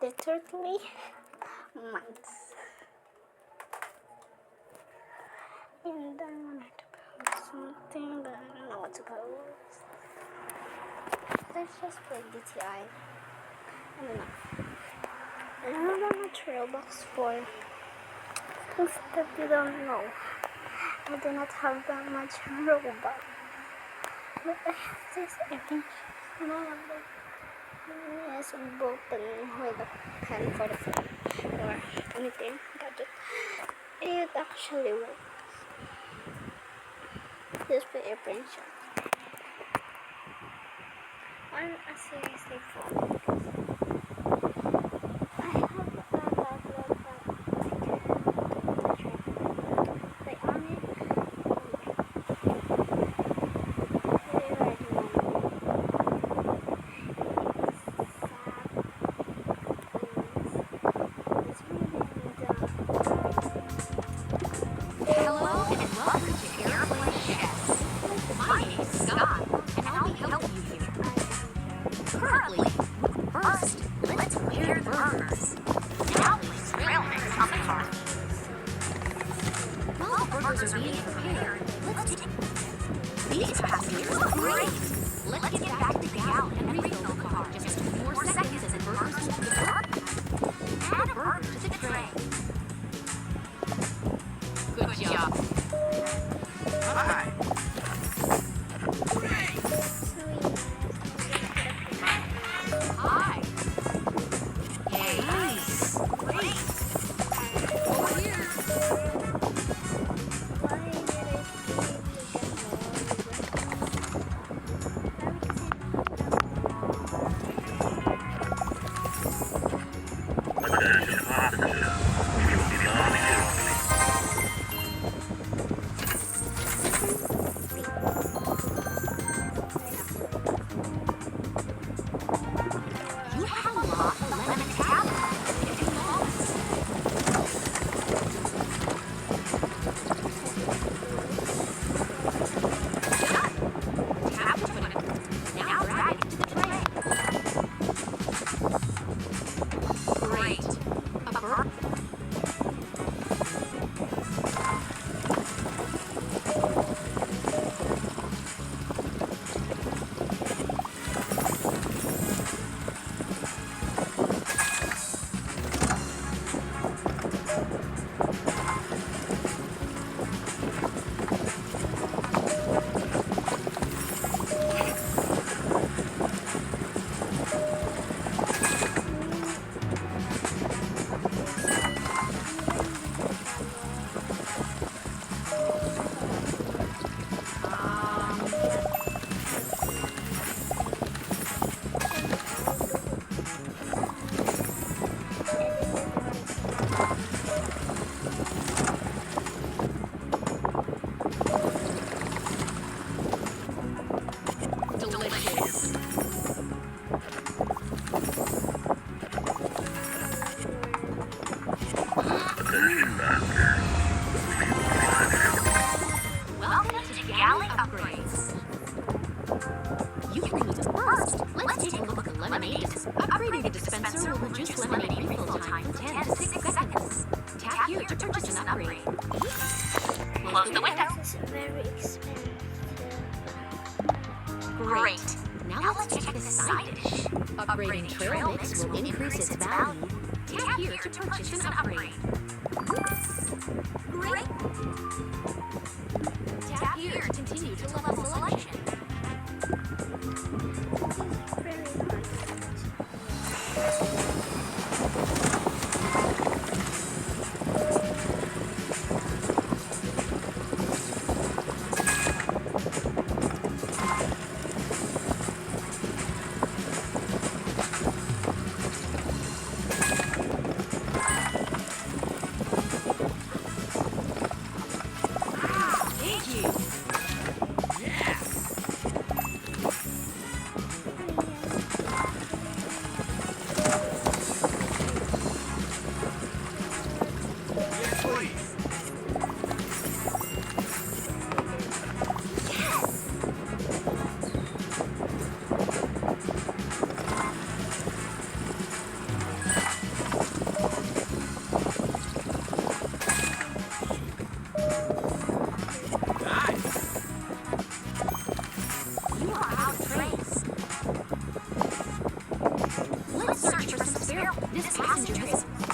literally months. And I wanted to post something, but I don't know what to post. Let's just play DTI. I don't know. I don't have much Robux for things that you don't know. I do not have that much Robux. But I have this everything. And I have like yes, button with a pen for the phone or anything gadget. It actually works. Just play airplane shot. On a seriously phone. I have a tablet that I can play on it. Really right Hello and welcome to Airplane Chess. My name is Scott, and I'll be helping you here. Currently, first, let's prepare the burgers. Now place trail mix on the cart. While the burgers are being prepared, let's take these passengers. Great! Let's get back to the galley and refill the car. Just 2 more seconds and the burgers will be done. Add a burger to the tray. Good job. Hi. Hi. Hey. Nice. Great. Over here. You have a lot of lemon tablets. It's enormous. Done. Tap to it. Now drag it to the tray. Great. A burger. Delicious. Welcome to Galley Upgrades. You can use it first. Let's take a look at the lemonade. Upgrading the dispenser will reduce lemonade refill time from 10 to 6 seconds. Tap here to purchase an upgrade. Close the window. This is very expensive. Great. Now let's check the side dish. Upgrading trail mix will increase its value. Tap here to purchase an upgrade. Great. Tap here to continue to level selection. This passenger has